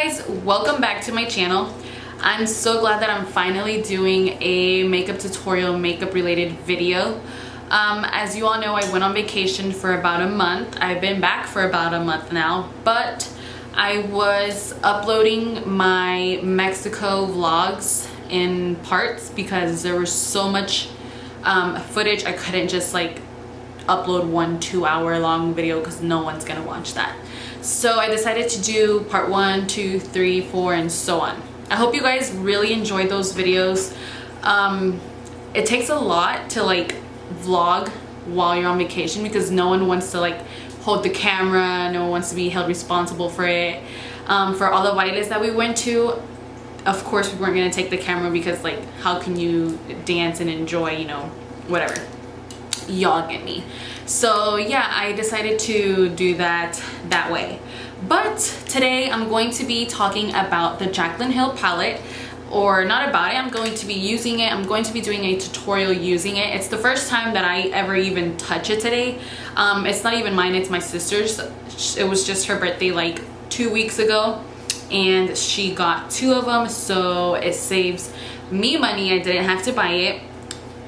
guys, welcome back to my channel. I'm so glad that I'm finally doing a makeup tutorial, makeup related video. As you all know, I went on vacation for about a month. I've been back for about a month now, but I was uploading my Mexico vlogs in parts because there was so much footage. I couldn't just like upload one 2-hour long video because no one's gonna watch that. So I decided to do part 1, 2, 3, 4 and so on. I hope you guys really enjoyed those videos. It takes a lot to like vlog while you're on vacation because no one wants to like hold the camera, no one wants to be held responsible for it. For all the bailes that we went to, of course we weren't gonna take the camera because like how can you dance and enjoy, you know, whatever. Y'all get me. So yeah, I decided to do that way. But today I'm going to be talking about the Jaclyn Hill palette, or not about it, I'm going to be using it. I'm going to be doing a tutorial using it. It's the first time that I ever even touch it today. It's not even mine, it's my sister's. It was just her birthday like 2 weeks ago and she got 2 of them, so it saves me money. I didn't have to buy it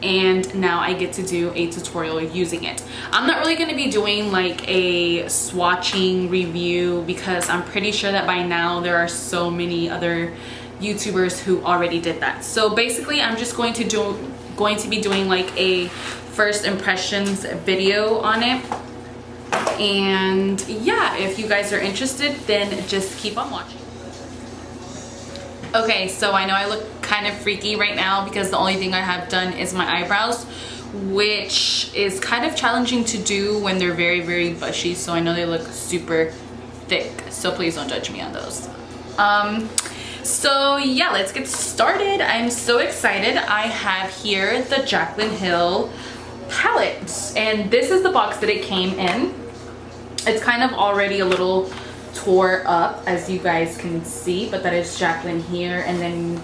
and now I get to do a tutorial using it. I'm not really going to be doing like a swatching review because I'm pretty sure that by now there are so many other YouTubers who already did that. So basically I'm just going to be doing like a first impressions video on it. And yeah, if you guys are interested, then just keep on watching. Okay, so I know I look kind of freaky right now because the only thing I have done is my eyebrows, which is kind of challenging to do when they're very, very bushy. So I know they look super thick, so please don't judge me on those. So yeah, let's get started. I'm so excited. I have here the Jaclyn Hill palette, and this is the box that it came in. It's kind of already a little tore up, as you guys can see, but that is Jaclyn here, and then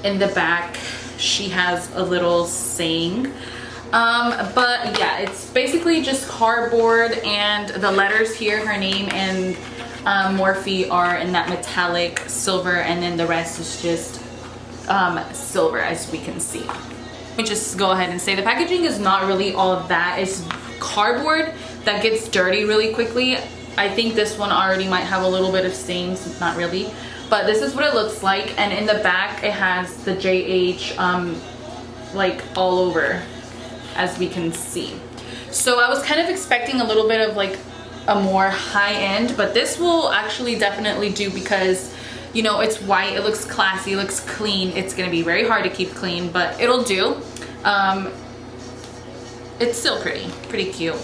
in the back she has a little saying. But yeah, it's basically just cardboard, and the letters here, her name and Morphe, are in that metallic silver, and then the rest is just silver, as we can see. Let me just go ahead and say the packaging is not really all of that. It's cardboard that gets dirty really quickly. I think this one already might have a little bit of stains, not really, but this is what it looks like. And in the back it has the JH like all over, as we can see. So I was kind of expecting a little bit of like a more high end, but this will actually definitely do because, you know, it's white, it looks classy, it looks clean. It's gonna be very hard to keep clean, but it'll do. It's still pretty cute.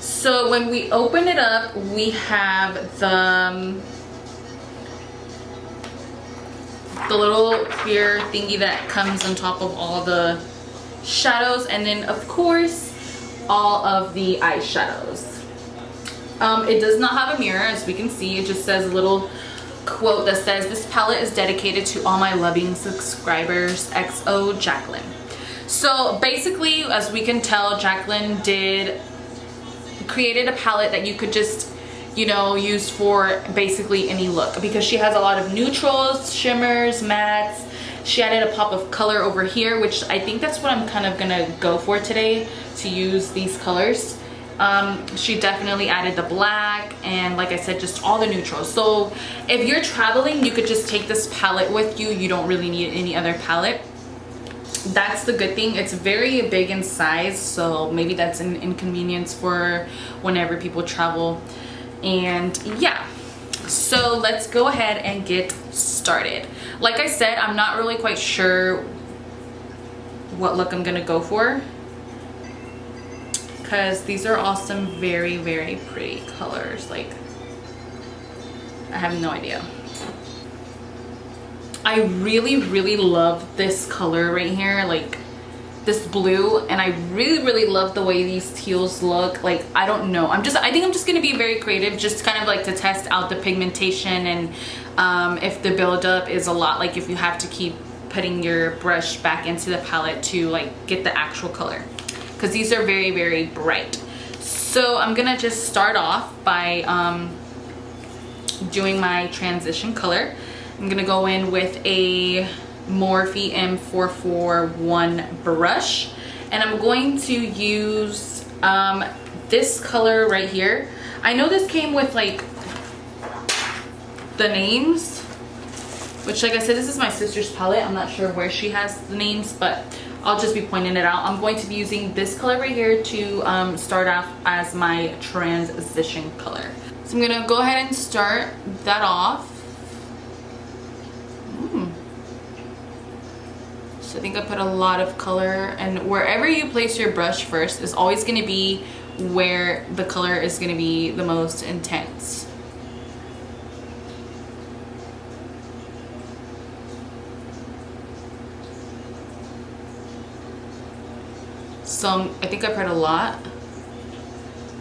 So when we open it up, we have the little clear thingy that comes on top of all the shadows, and then of course all of the eyeshadows. It does not have a mirror, as we can see. It just says a little quote that says, "This palette is dedicated to all my loving subscribers, XO Jaclyn." So basically, as we can tell, Jaclyn created a palette that you could just, you know, use for basically any look, because she has a lot of neutrals, shimmers, mattes. She added a pop of color over here, which I think that's what I'm kind of gonna go for today, to use these colors. She definitely added the black, and like I said, just all the neutrals. So if you're traveling, you could just take this palette with you. You don't really need any other palette. That's the good thing. It's very big in size, so maybe that's an inconvenience for whenever people travel. And yeah, so let's go ahead and get started. Like I said, I'm not really quite sure what look I'm gonna go for, because these are all some very, very pretty colors. Like, I have no idea. I really, really love this color right here, like this blue, and I really, really love the way these teals look. Like, I don't know, I think I'm just gonna be very creative, just kind of like to test out the pigmentation, and if the buildup is a lot, like if you have to keep putting your brush back into the palette to like get the actual color, because these are very, very bright. So I'm gonna just start off by doing my transition color. I'm gonna go in with a Morphe M441 brush, and I'm going to use this color right here. I know this came with like the names, which, like I said, this is my sister's palette. I'm not sure where she has the names, but I'll just be pointing it out. I'm going to be using this color right here to start off as my transition color. So I'm gonna go ahead and start that off. So I think I put a lot of color, and wherever you place your brush first is always gonna be where the color is gonna be the most intense. So I think I put a lot.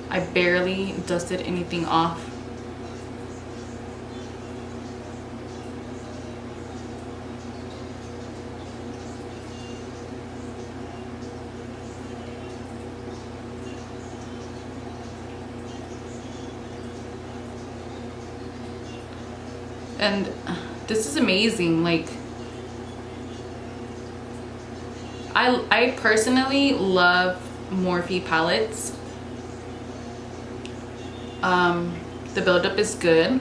I barely dusted anything off. And this is amazing. Like, I personally love Morphe palettes. The buildup is good,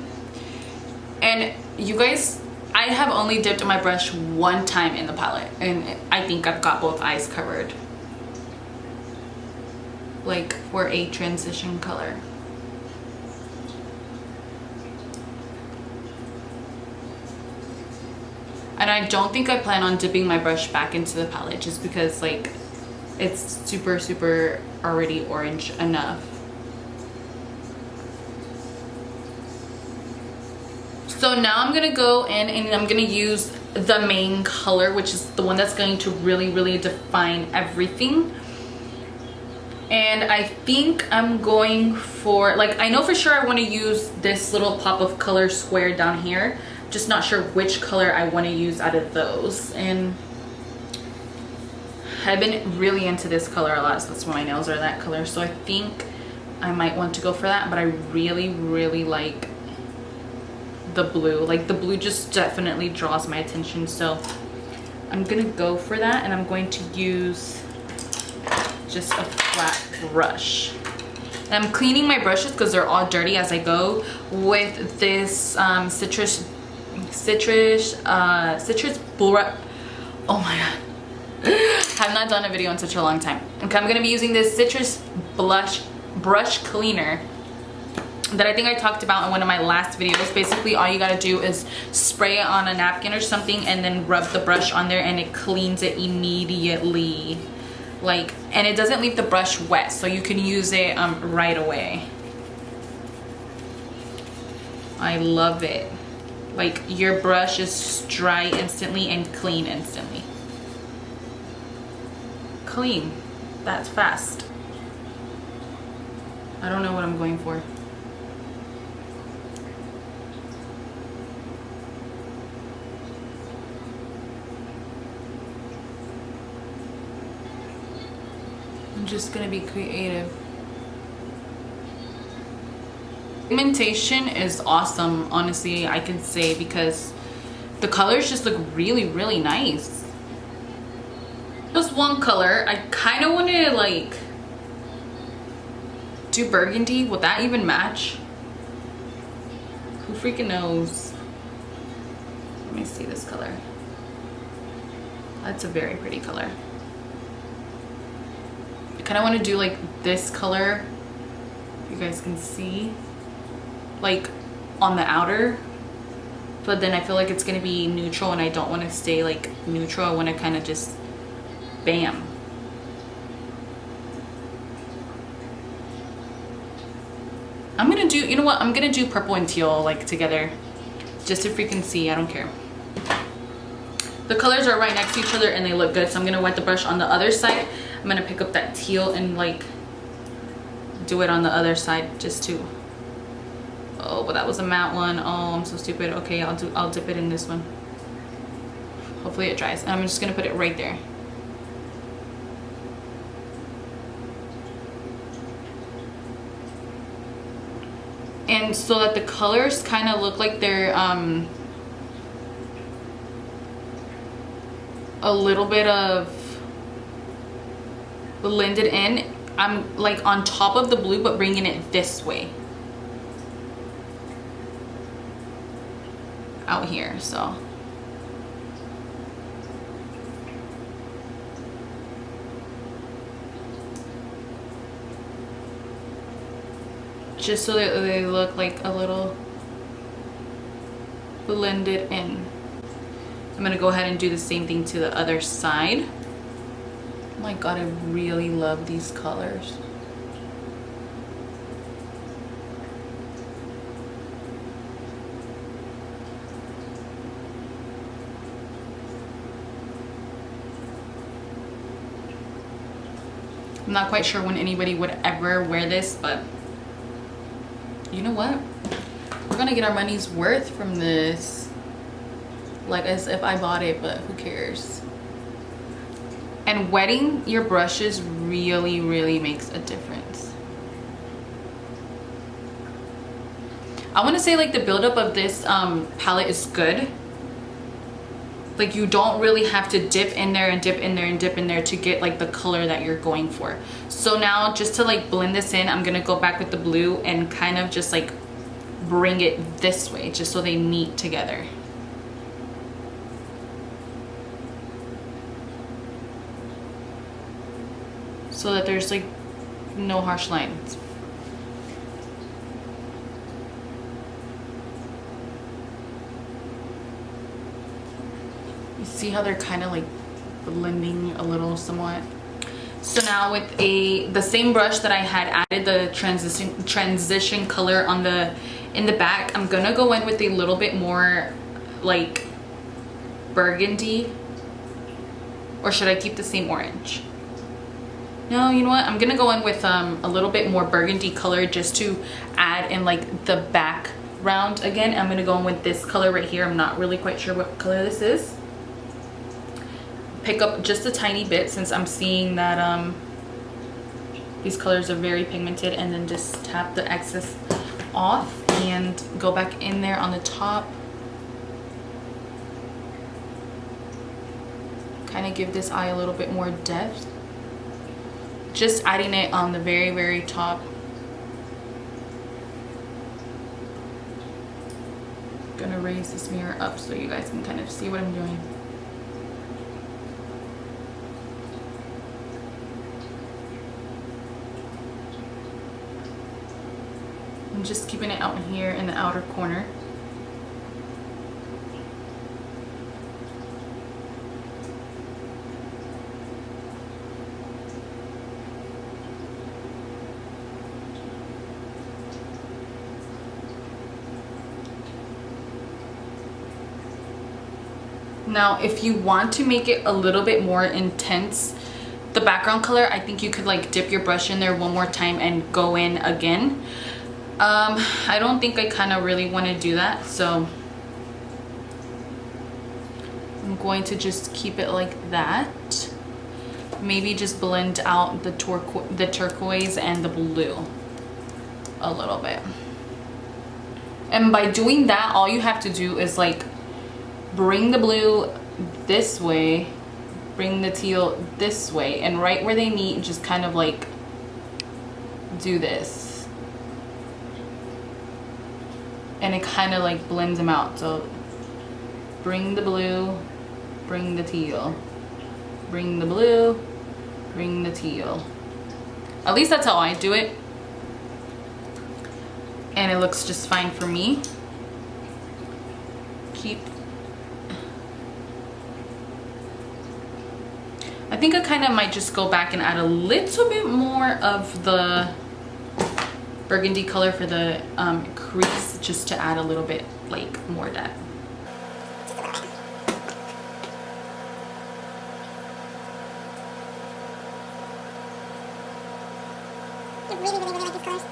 and you guys, I have only dipped my brush one time in the palette, and I think I've got both eyes covered, like for a transition color. And I don't think I plan on dipping my brush back into the palette, just because like it's super already orange enough. So now I'm gonna go in and I'm gonna use the main color, which is the one that's going to really define everything. And I think I'm going for, like, I know for sure I want to use this little pop of color square down here. Just not sure which color I want to use out of those. And I've been really into this color a lot, so that's why my nails are that color. So I think I might want to go for that, but I really like the blue. Like, the blue just definitely draws my attention, so I'm gonna go for that. And I'm going to use just a flat brush. And I'm cleaning my brushes because they're all dirty as I go with this citrus brush. Oh my god, I've not done a video in such a long time. Okay, I'm gonna be using this citrus brush cleaner that I think I talked about in one of my last videos. Basically, all you gotta do is spray it on a napkin or something and then rub the brush on there, and it cleans it immediately. Like, and it doesn't leave the brush wet, so you can use it right away. I love it. Like, your brush is dry instantly and clean instantly. Clean. That's fast. I don't know what I'm going for. I'm just gonna be creative. Pigmentation is awesome, honestly, I can say, because the colors just look really nice. Just one color. I kind of wanted to like do burgundy. Would that even match? Who freaking knows? Let me see this color. That's a very pretty color. I kind of want to do like this color, if you guys can see, like on the outer, but then I feel like it's going to be neutral, and I don't want to stay like neutral. I want to kind of just bam. I'm gonna do, you know what, I'm gonna do purple and teal like together, just to freaking see. I don't care. The colors are right next to each other and they look good, so I'm gonna wet the brush on the other side. I'm gonna pick up that teal and like do it on the other side, just to, oh, but that was a matte one. Oh, I'm so stupid. Okay, I'll dip it in this one. Hopefully it dries. And I'm just gonna put it right there. and so that the colors kind of look like they're a little bit of blended in. I'm like on top of the blue but bringing it this way out here. So just so that they look like a little blended in. I'm gonna go ahead and do the same thing to the other side. Oh my god, I really love these colors. I'm not quite sure when anybody would ever wear this, but you know what? We're gonna get our money's worth from this. Like as if I bought it, but who cares? And wetting your brushes really makes a difference. I want to say like the buildup of this palette is good. Like you don't really have to dip in there and dip in there and dip in there to get like the color that you're going for. So now just to like blend this in, I'm gonna go back with the blue and kind of just like bring it this way just so they meet together. So that there's like no harsh lines. You see how they're kind of like blending a little somewhat. So now with the same brush that I had added the transition color on in the back, I'm gonna go in with a little bit more like burgundy, or should I keep the same orange? No, you know what? I'm gonna go in with a little bit more burgundy color just to add in like the background. Again, I'm gonna go in with this color right here. I'm not really quite sure what color this is. Pick up just a tiny bit since I'm seeing that these colors are very pigmented, and then just tap the excess off and go back in there on the top. Kind of give this eye a little bit more depth. Just adding it on the very top. Gonna raise this mirror up so you guys can kind of see what I'm doing. I'm just keeping it out in here in the outer corner. Now, if you want to make it a little bit more intense, the background color, I think you could like dip your brush in there one more time and go in again. I don't think I kind of really want to do that, so I'm going to just keep it like that. Maybe just blend out the turquoise and the blue a little bit. And by doing that, all you have to do is like bring the blue this way, bring the teal this way, and right where they meet, just kind of like do this. And it kind of like blends them out. So bring the blue, bring the teal, bring the blue, bring the teal. At least that's how I do it. And it looks just fine for me. I think I kind of might just go back and add a little bit more of the burgundy color for the crease, just to add a little bit like more depth. I really like these colors.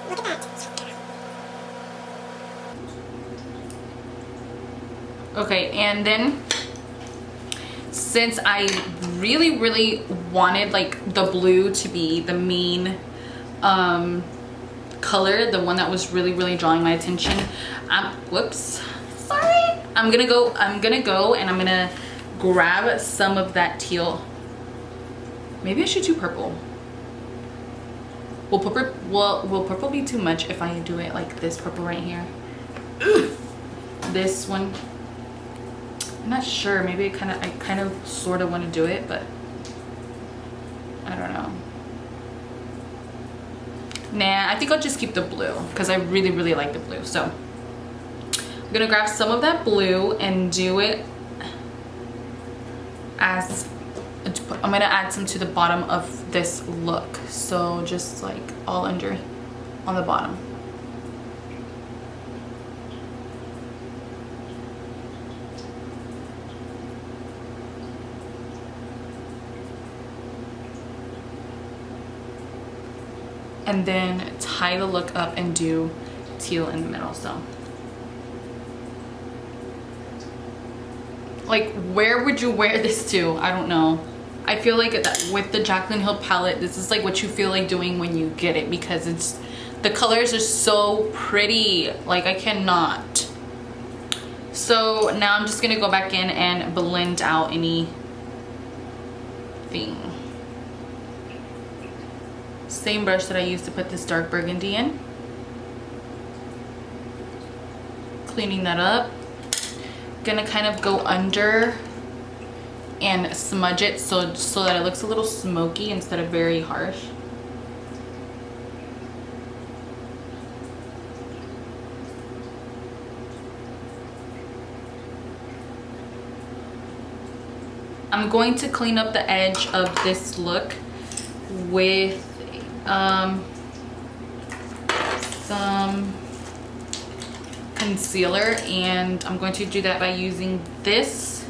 Look at that. Okay, and then since I really wanted like the blue to be the main color, the one that was really drawing my attention. Whoops, sorry. I'm gonna go and I'm gonna grab some of that teal. Maybe I should do purple. Will purple be too much if I do it like this purple right here? Ugh. This one, I'm not sure. Maybe I kind of sort of want to do it, but I don't know. Nah, I think I'll just keep the blue because I really like the blue. So I'm gonna grab some of that blue and do it as I'm gonna add some to the bottom of this look. So just like all under on the bottom. And then tie the look up and do teal in the middle. So like, where would you wear this to? I don't know. I feel like that with the Jaclyn Hill palette, this is like what you feel like doing when you get it, because it's, the colors are so pretty. Like, I cannot. So now I'm just gonna go back in and blend out anything. Same brush that I used to put this dark burgundy in. Cleaning that up. Gonna kind of go under and smudge it so that it looks a little smoky instead of very harsh. I'm going to clean up the edge of this look with some concealer, and I'm going to do that by using this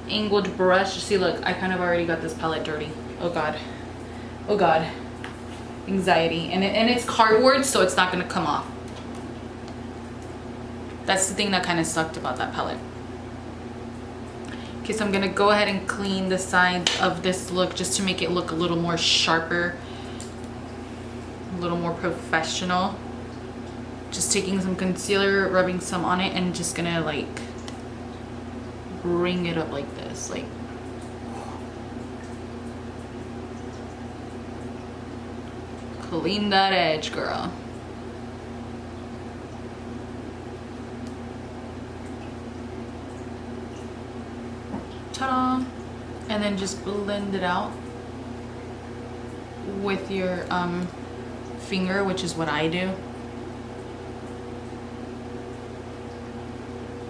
angled brush. See, look, I kind of already got this palette dirty. Oh god, oh god, anxiety. And it's cardboard, so it's not going to come off. That's the thing that kind of sucked about that palette. Okay, so I'm gonna go ahead and clean the sides of this look just to make it look a little more sharper, a little more professional. Just taking some concealer, rubbing some on it, and just gonna like bring it up like this, like clean that edge, girl. Ta-da! And then just blend it out with your finger, which is what I do.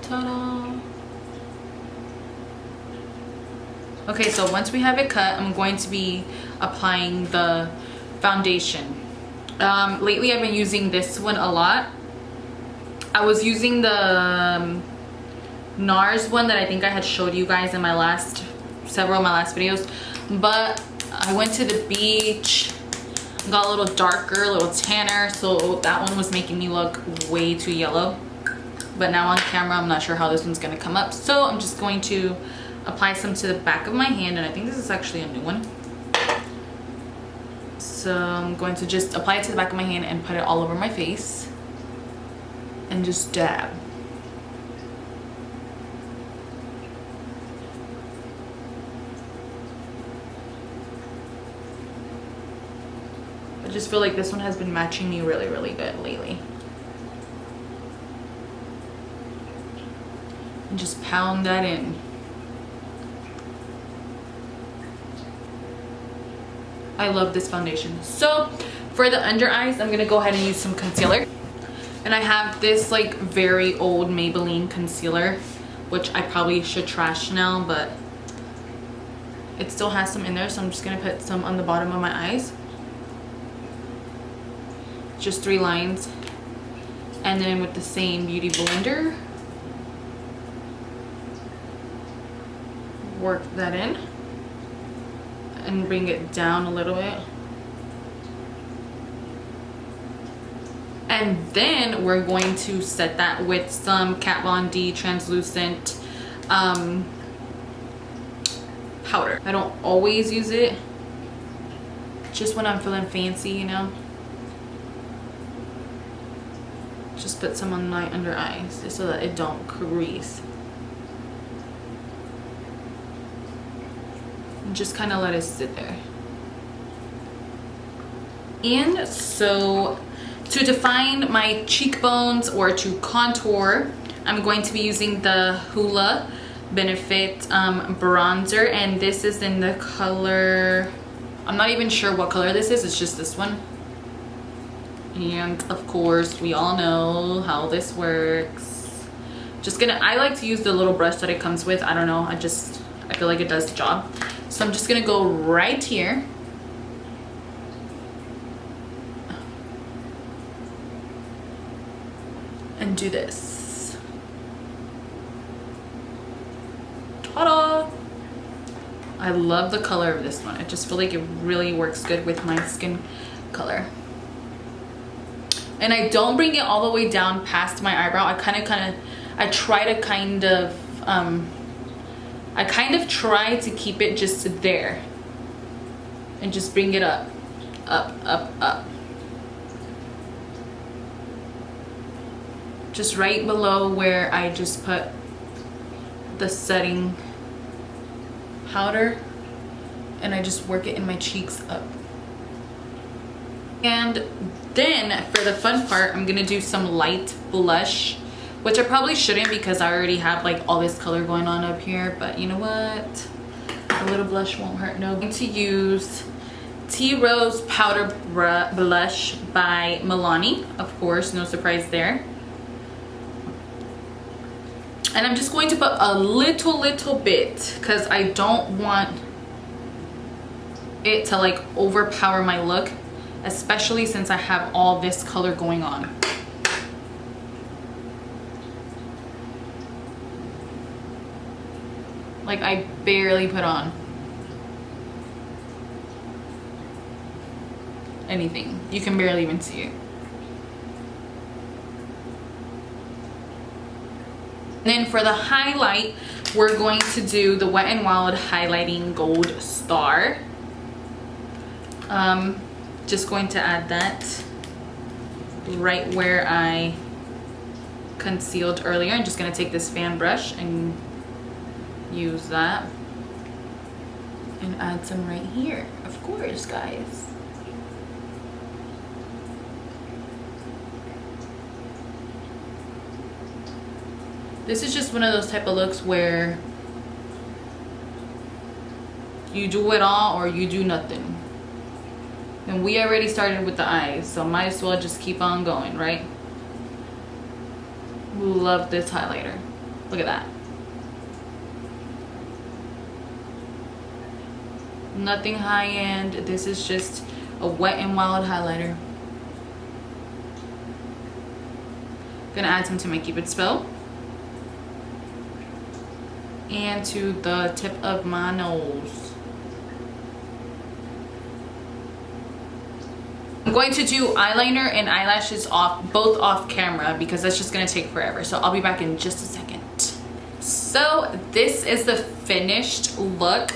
Ta-da! Okay, so once we have it cut, I'm going to be applying the foundation. Lately I've been using this one a lot. I was using the NARS one that I think I had showed you guys in my several of my last videos, but I went to the beach, got a little darker, a little tanner, so that one was making me look way too yellow. But now on camera, I'm not sure how this one's gonna come up, so I'm just going to apply some to the back of my hand, and I think this is actually a new one. So I'm going to just apply it to the back of my hand and put it all over my face and just dab. I just feel like this one has been matching me really good lately. And just pound that in. I love this foundation. So for the under eyes, I'm gonna go ahead and use some concealer. And I have this like very old Maybelline concealer, which I probably should trash now, but it still has some in there, so I'm just gonna put some on the bottom of my eyes. Just 3 lines. And then with the same beauty blender, work that in and bring it down a little bit. And then we're going to set that with some Kat Von D translucent powder. I don't always use it, just when I'm feeling fancy, you know. Just put some on my under eyes just so that it don't crease. And just kind of let it sit there. And so to define my cheekbones or to contour, I'm going to be using the Hoola Benefit bronzer, and this is in the color, I'm not even sure what color this is, it's just this one. And of course we all know how this works. I like to use the little brush that it comes with. I don't know, I feel like it does the job. So I'm just gonna go right here and do this. Ta-da! I love the color of this one. I just feel like it really works good with my skin color. And I don't bring it all the way down past my eyebrow. I try to keep it just there and just bring it up, up, up, up. Just right below where I just put the setting powder, and I just work it in my cheeks up. And then for the fun part, I'm gonna do some light blush, which I probably shouldn't because I already have like all this color going on up here, but you know what? A little blush won't hurt. No, I'm going to use Tea Rose Powder Blush by Milani. Of course, no surprise there. And I'm just going to put a little bit because I don't want it to like overpower my look, especially since I have all this color going on. Like I barely put on anything. You can barely even see it. Then for the highlight, we're going to do the Wet n Wild Highlighting Gold Star. Just going to add that right where I concealed earlier. I'm just going to take this fan brush and use that and add some right here, of course, guys. This is just one of those type of looks where you do it all or you do nothing. And we already started with the eyes, so might as well just keep on going, right? Love this highlighter. Look at that. Nothing high end. This is just a Wet n Wild highlighter. Gonna add some to my Cupid's bow and to the tip of my nose. I'm going to do eyeliner and eyelashes both off camera because that's just gonna take forever. So I'll be back in just a second. So this is the finished look.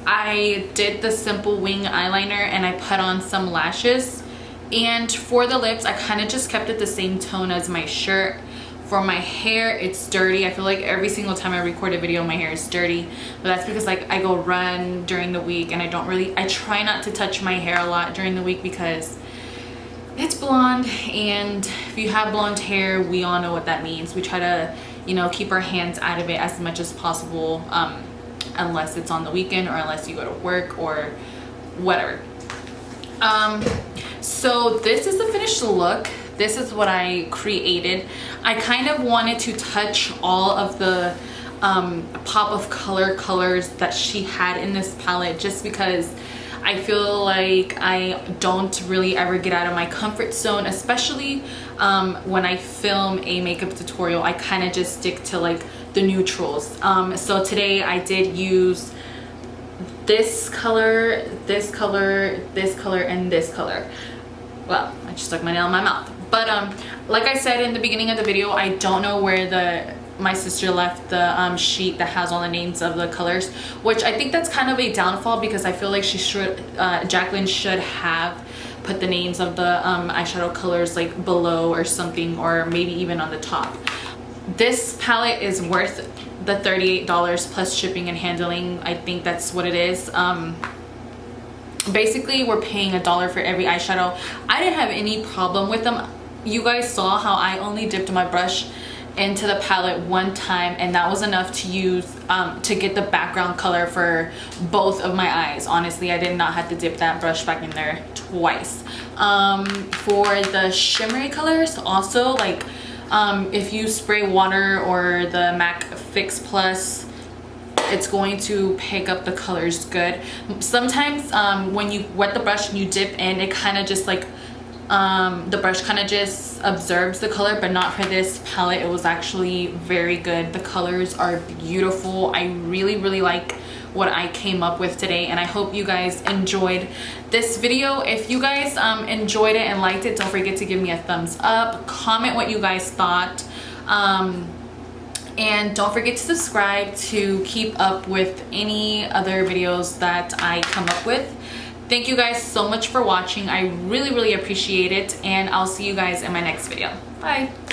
I did the simple wing eyeliner and I put on some lashes. And for the lips, I kind of just kept it the same tone as my shirt. For my hair, it's dirty. I feel like every single time I record a video, my hair is dirty. But that's because like I go run during the week and I try not to touch my hair a lot during the week because it's blonde. And if you have blonde hair, we all know what that means. We try to, you know, keep our hands out of it as much as possible. Unless it's on the weekend or unless you go to work or whatever. So this is the finished look. This is what I created. I kind of wanted to touch all of the pop of colors that she had in this palette just because I feel like I don't really ever get out of my comfort zone, especially when I film a makeup tutorial. I kind of just stick to like the neutrals. So today I did use this color, this color, this color, and this color. Well, I just stuck my nail in my mouth. But like I said in the beginning of the video, I don't know where my sister left the sheet that has all the names of the colors, which I think that's kind of a downfall because I feel like she should, Jaclyn should have put the names of the eyeshadow colors like below or something, or maybe even on the top. This palette is worth the $38 plus shipping and handling. I think that's what it is. Basically we're paying $1 for every eyeshadow. I didn't have any problem with them. You guys saw how I only dipped my brush into the palette one time, and that was enough to use to get the background color for both of my eyes. Honestly, I did not have to dip that brush back in there twice. For the shimmery colors also, like if you spray water or the MAC Fix Plus, it's going to pick up the colors good. Sometimes when you wet the brush and you dip in, it kind of just like the brush kind of just absorbs the color, but not for this palette. It was actually very good. The colors are beautiful. I really like what I came up with today, and I hope you guys enjoyed this video. If you guys enjoyed it and liked it, don't forget to give me a thumbs up, comment what you guys thought, and don't forget to subscribe to keep up with any other videos that I come up with. Thank you guys so much for watching. I really appreciate it, and I'll see you guys in my next video. Bye.